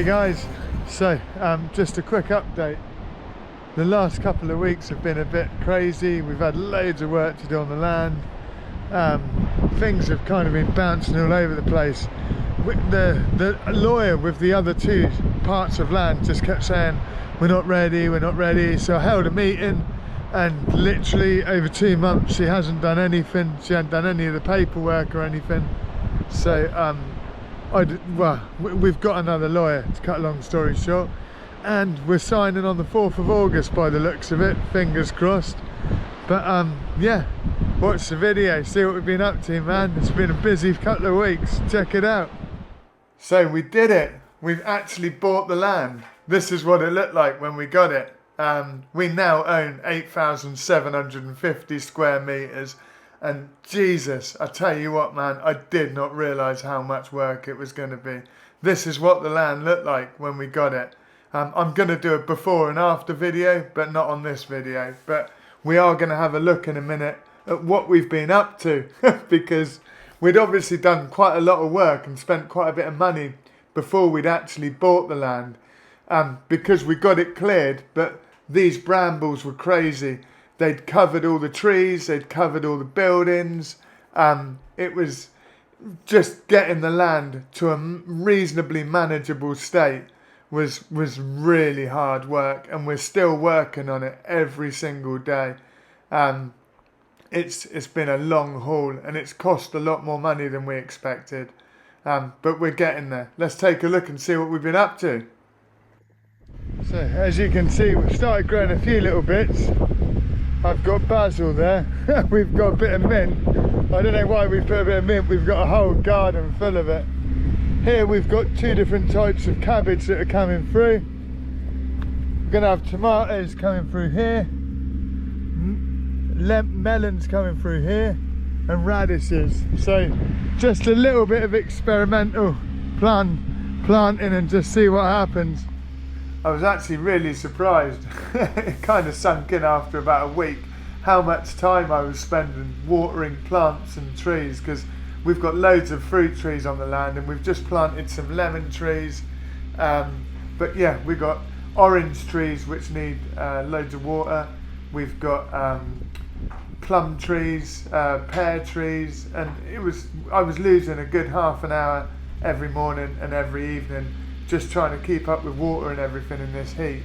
Hey guys, so just a quick update. The last couple of weeks have been a bit crazy. We've had loads of work to do on the land. Things have kind of been bouncing all over the place. The lawyer with the other two parts of land just kept saying, we're not ready. So I held a meeting, and literally over 2 months she hasn't done anything. She hadn't done any of the paperwork or anything. So we've got another lawyer, to cut a long story short, and we're signing on the 4th of August by the looks of it, fingers crossed. But yeah, watch the video, see what we've been up to, man. It's been a busy couple of weeks, check it out. So we did it, we've actually bought the land. This is what it looked like when we got it. We now own 8,750 square meters. And Jesus, I tell you what, man, I did not realise how much work it was going to be. This is what the land looked like when we got it. I'm going to do a before and after video, but not on this video. But we are going to have a look in a minute at what we've been up to, because we'd obviously done quite a lot of work and spent quite a bit of money before we'd actually bought the land. Because we got it cleared, but these brambles were crazy. They'd covered all the trees, they'd covered all the buildings. It was just getting the land to a reasonably manageable state was really hard work, and we're still working on it every single day. It's been a long haul, and it's cost a lot more money than we expected. But we're getting there. Let's take a look and see what we've been up to. So as you can see, we've started growing a few little bits. I've got basil there. We've got a bit of mint. I don't know why we put a bit of mint. We've got a whole garden full of it. Here we've got 2 different types of cabbage that are coming through. We're going to have tomatoes coming through here, melons coming through here, and radishes. So just a little bit of experimental planting and just see what happens. I was actually really surprised. It kind of sunk in after about a week how much time I was spending watering plants and trees, because we've got loads of fruit trees on the land, and we've just planted some lemon trees. But yeah, we've got orange trees which need loads of water. We've got plum trees, pear trees, and I was losing a good half an hour every morning and every evening just trying to keep up with water and everything in this heat.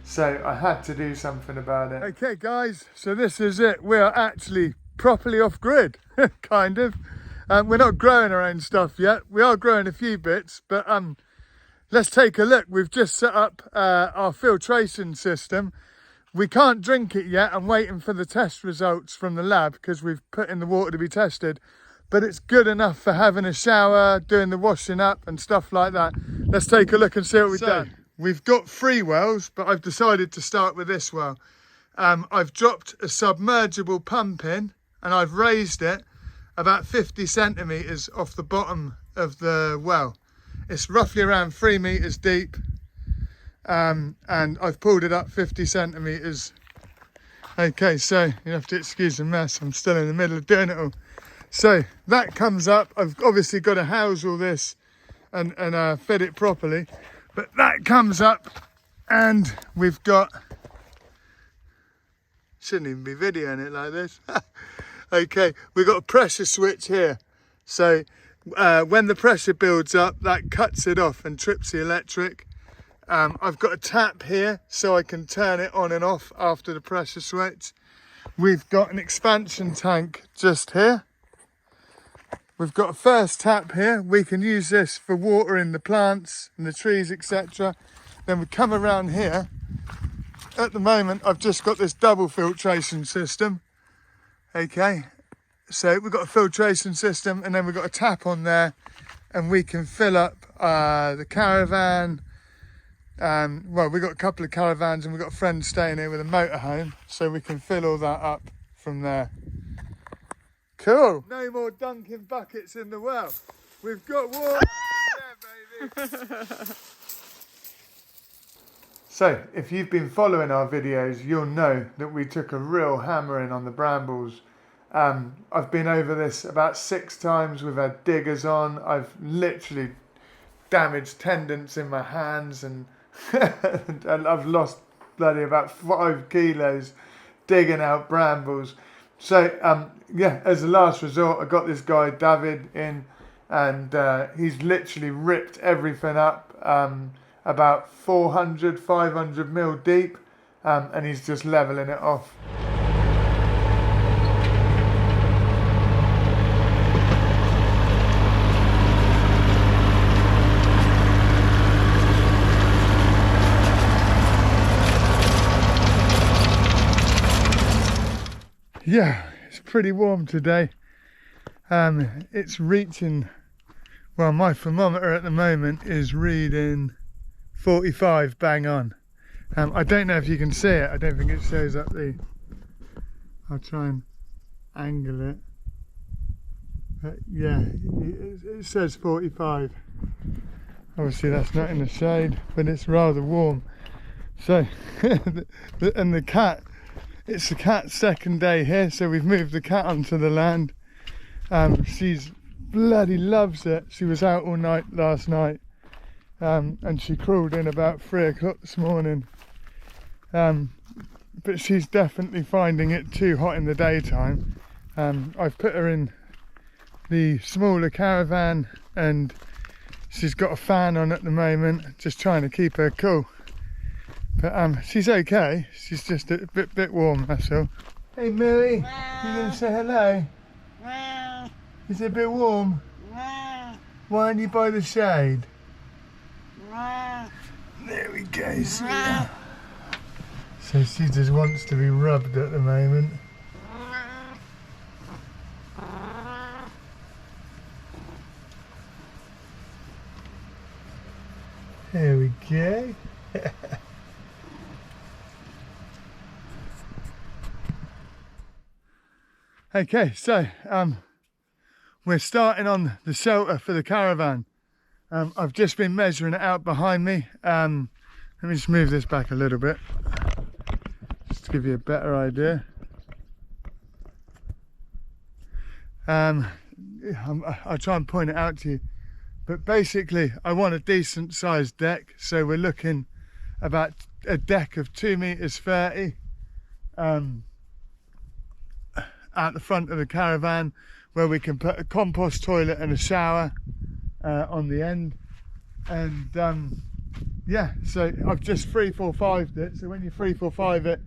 So I had to do something about it. Okay guys, so this is it. We are actually properly off grid, kind of. We're not growing our own stuff yet. We are growing a few bits, but let's take a look. We've just set up our filtration system. We can't drink it yet. I'm waiting for the test results from the lab because we've put in the water to be tested. But it's good enough for having a shower, doing the washing up and stuff like that. Let's take a look and see what we've done. We've got 3 wells, but I've decided to start with this well. I've dropped a submergible pump in, and I've raised it about 50 centimetres off the bottom of the well. It's roughly around 3 metres deep, and I've pulled it up 50 centimetres. Okay, so you have to excuse the mess. I'm still in the middle of doing it all. So that comes up. I've obviously got to house all this and fit it properly. But that comes up, and we've got... Shouldn't even be videoing it like this. Okay, we've got a pressure switch here. So when the pressure builds up, that cuts it off and trips the electric. I've got a tap here so I can turn it on and off after the pressure switch. We've got an expansion tank just here. We've got a first tap here. We can use this for watering the plants and the trees, etc. Then we come around here. At the moment, I've just got this double filtration system. Okay, so we've got a filtration system, and then we've got a tap on there, and we can fill up the caravan. Well, we've got a couple of caravans, and we've got a friend staying here with a motorhome, so we can fill all that up from there. Cool. No more dunking buckets in the well. We've got water. Yeah, baby. So, if you've been following our videos, you'll know that we took a real hammering on the brambles. I've been over this about 6 times. We've had diggers on. I've literally damaged tendons in my hands, and and I've lost bloody about 5 kilos digging out brambles. So yeah, as a last resort, I got this guy David in, and he's literally ripped everything up, about 500 mil deep, and he's just leveling it off. Yeah, it's pretty warm today. It's reaching, well, my thermometer at the moment is reading 45 bang on. I don't know if you can see it. I don't think it shows up I'll try and angle it. But yeah, it says 45. Obviously that's not in the shade, but it's rather warm. So, and the cat, it's the cat's second day here, so we've moved the cat onto the land. She's bloody loves it. She was out all night last night, and she crawled in about 3 o'clock this morning. But she's definitely finding it too hot in the daytime. I've put her in the smaller caravan, and she's got a fan on at the moment, just trying to keep her cool. But she's okay. She's just a bit warm, that's all. Hey Millie, you gonna say hello? Is it a bit warm? Why aren't you by the shade? There we go. So she just wants to be rubbed at the moment. There we go. Okay, so we're starting on the shelter for the caravan. I've just been measuring it out behind me. Let me just move this back a little bit, just to give you a better idea. I'll try and point it out to you. But basically, I want a decent sized deck. So we're looking about a deck of 2 meters 30. At the front of the caravan, where we can put a compost toilet and a shower on the end. And yeah, so I've just 3-4-5'd it. So when you 3-4-5 it,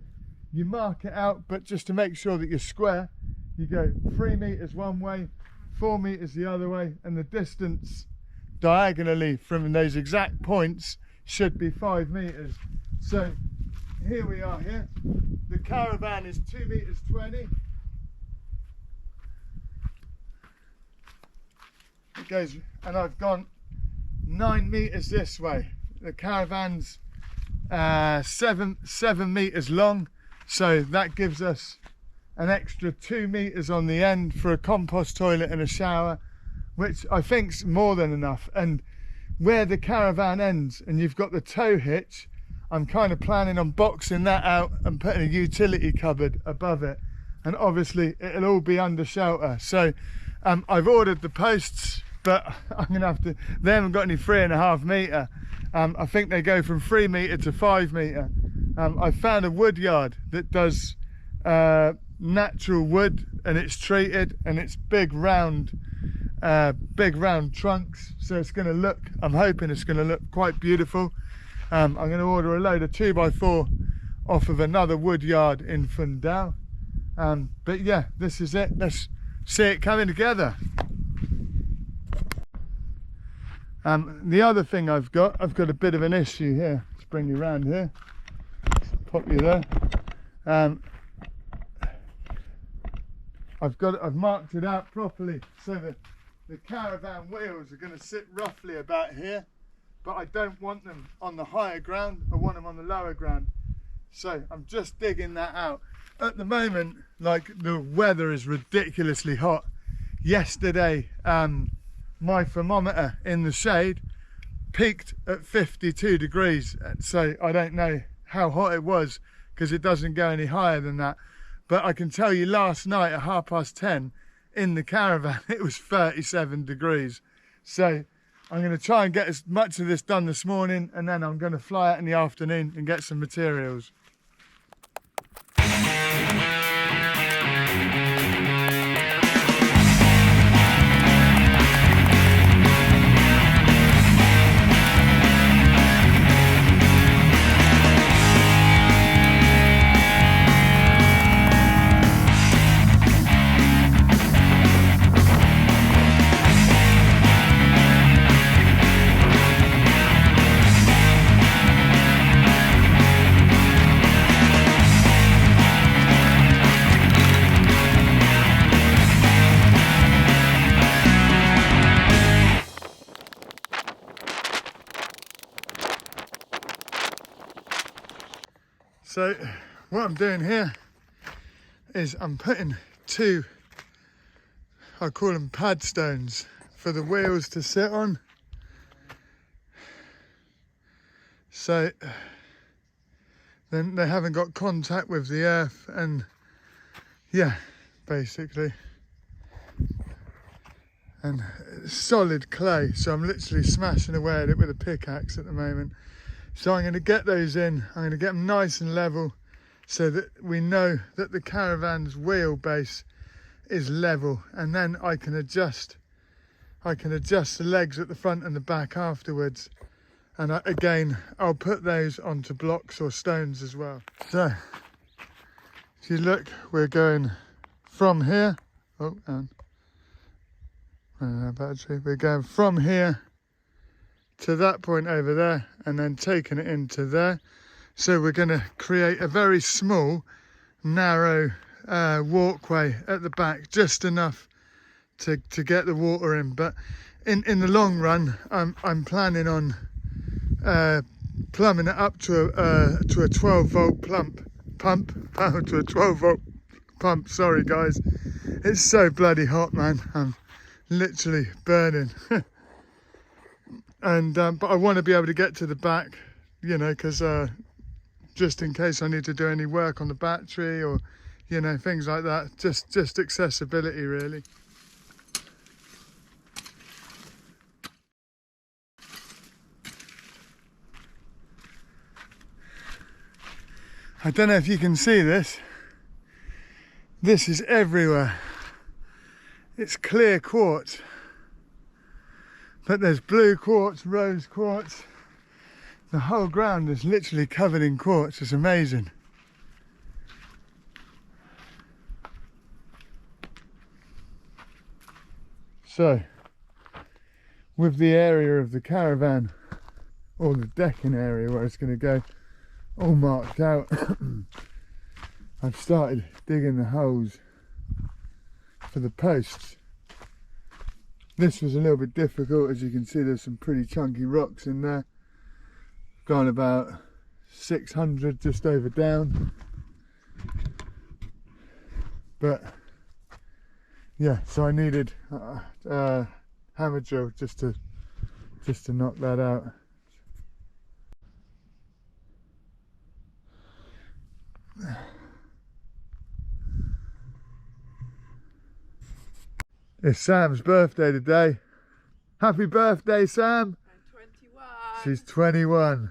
you mark it out, but just to make sure that you're square, you go 3 meters one way, 4 meters the other way, and the distance diagonally from those exact points should be 5 meters. So here we are here. The caravan is 2 meters 20. It goes, and I've gone 9 meters this way. The caravan's 7 meters long, so that gives us an extra 2 meters on the end for a compost toilet and a shower, which I think's more than enough. And where the caravan ends and you've got the tow hitch, I'm kind of planning on boxing that out and putting a utility cupboard above it, and obviously it'll all be under shelter. So I've ordered the posts, but I'm gonna have to, they haven't got any 3.5 meter. I think they go from 3 meter to 5 meter. I found a wood yard that does natural wood, and it's treated, and it's big round trunks. So it's gonna look, I'm hoping it's gonna look quite beautiful. I'm gonna order a load of 2x4 off of another wood yard in Fundal. But yeah, this is it. Let's see it coming together. The other thing I've got a bit of an issue here. Let's bring you around here. Let's pop you there. I've marked it out properly, so that the caravan wheels are going to sit roughly about here, but I don't want them on the higher ground. I want them on the lower ground. So I'm just digging that out. At the moment, like, the weather is ridiculously hot. Yesterday, my thermometer in the shade peaked at 52 degrees. So I don't know how hot it was, because it doesn't go any higher than that. But I can tell you last night at 10:30 in the caravan, it was 37 degrees. So I'm going to try and get as much of this done this morning, and then I'm going to fly out in the afternoon and get some materials. So what I'm doing here is I'm putting two, I call them pad stones, for the wheels to sit on. So then they haven't got contact with the earth, and yeah, basically. And solid clay, so I'm literally smashing away at it with a pickaxe at the moment. So I'm going to get those in, I'm going to get them nice and level so that we know that the caravan's wheelbase is level, and then I can adjust the legs at the front and the back afterwards. And again, I'll put those onto blocks or stones as well. So if you look, we're going from here, oh, and battery, we're going from here to that point over there, and then taking it into there. So we're going to create a very small, narrow walkway at the back, just enough to get the water in. But in the long run, I'm planning on plumbing it up to a 12-volt pump to a 12-volt pump. Sorry guys, it's so bloody hot, man. I'm literally burning. And but I want to be able to get to the back, you know, because just in case I need to do any work on the battery, or you know, things like that. Just accessibility, really. I don't know if you can see this. This is everywhere. It's clear quartz. But there's blue quartz, rose quartz. The whole ground is literally covered in quartz. It's amazing. So, with the area of the caravan, or the decking area where it's going to go, all marked out, I've started digging the holes for the posts. This was a little bit difficult. As you can see, there's some pretty chunky rocks in there. Gone about 600 just over down. But yeah, so I needed a hammer drill just to knock that out. It's Sam's birthday today. Happy birthday, Sam. I'm 21. She's 21.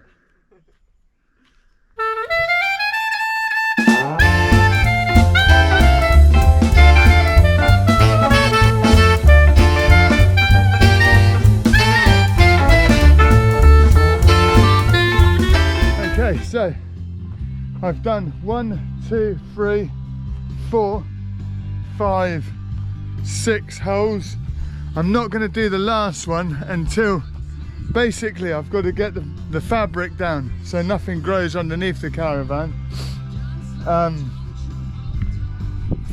Okay, so I've done 1, 2, 3, 4, 5, 6 holes. I'm not going to do the last one until basically I've got to get the fabric down so nothing grows underneath the caravan.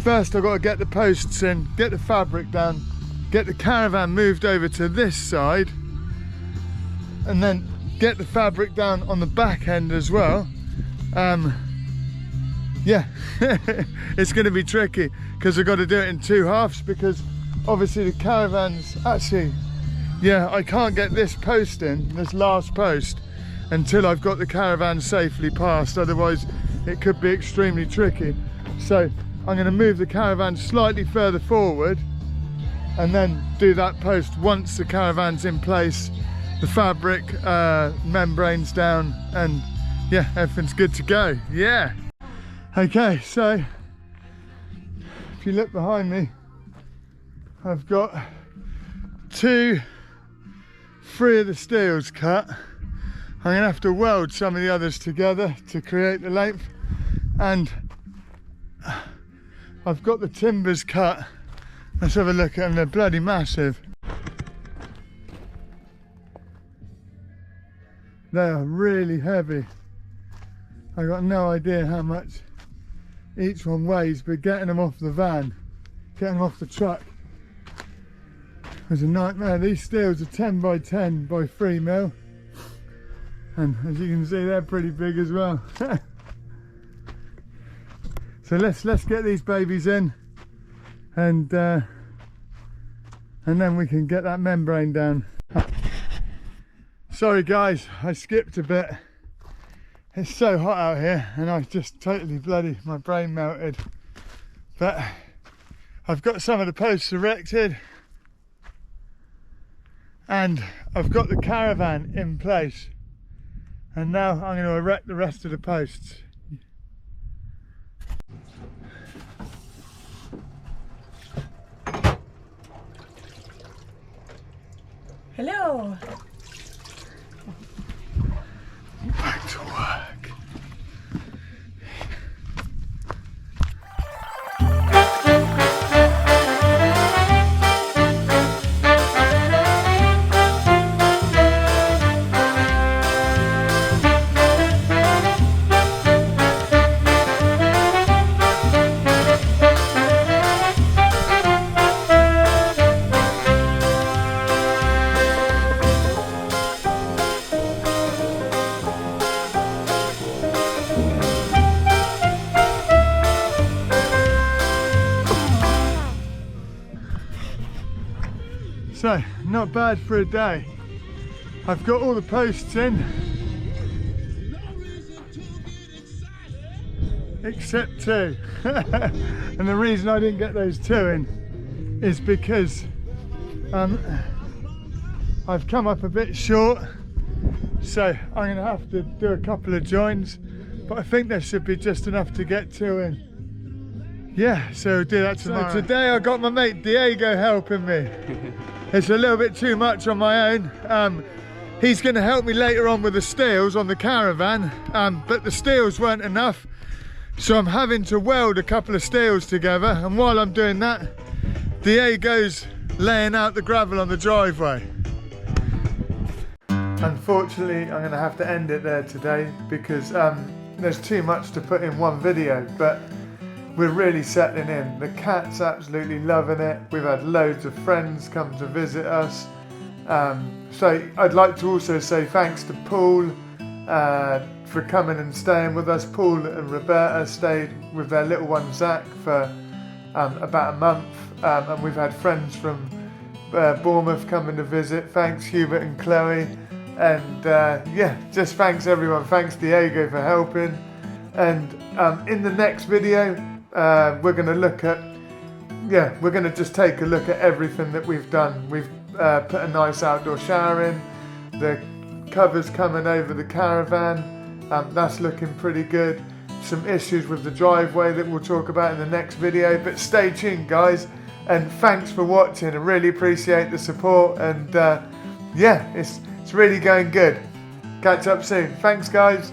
First I've got to get the posts in, get the fabric down, get the caravan moved over to this side, and then get the fabric down on the back end as well. Yeah, it's going to be tricky because I've got to do it in 2 halves, because obviously the caravan's actually, yeah, I can't get this post in, this last post, until I've got the caravan safely past. Otherwise it could be extremely tricky. So I'm going to move the caravan slightly further forward, and then do that post once the caravan's in place, the fabric membrane's down, and yeah, everything's good to go. Yeah. Okay, so if you look behind me, I've got 3 of the steels cut. I'm gonna have to weld some of the others together to create the length, and I've got the timbers cut. Let's have a look at them, they're bloody massive. They are really heavy. I got no idea how much each one weighs, but getting them off the van, getting them off the truck was a nightmare. These steels are 10 by 10 by 3 mil, and as you can see, they're pretty big as well. So let's get these babies in, and then we can get that membrane down. Sorry guys, I skipped a bit. It's so hot out here, and I just totally bloody, my brain melted. But I've got some of the posts erected, and I've got the caravan in place, and now I'm going to erect the rest of the posts. Hello. Back to work. So, not bad for a day. I've got all the posts in, except 2. And the reason I didn't get those 2 in is because I've come up a bit short, so I'm going to have to do a couple of joins, but I think there should be just enough to get 2 in. Yeah, so we'll do that tomorrow. So today I got my mate Diego helping me. It's a little bit too much on my own. He's going to help me later on with the steels on the caravan, but the steels weren't enough, so I'm having to weld a couple of steels together, and while I'm doing that, Diego's laying out the gravel on the driveway. Unfortunately, I'm going to have to end it there today because there's too much to put in one video, but we're really settling in. The cat's absolutely loving it. We've had loads of friends come to visit us. So I'd like to also say thanks to Paul for coming and staying with us. Paul and Roberta stayed with their little one Zach for about a month, and we've had friends from Bournemouth coming to visit. Thanks Hubert and Chloe, and yeah, just thanks everyone. Thanks Diego for helping, and in the next video we're going to look at, we're going to just take a look at everything that we've done. We've put a nice outdoor shower in, the covers coming over the caravan, that's looking pretty good. Some issues with the driveway that we'll talk about in the next video, but stay tuned guys, and thanks for watching. I really appreciate the support, and yeah, it's really going good. Catch up soon. Thanks guys.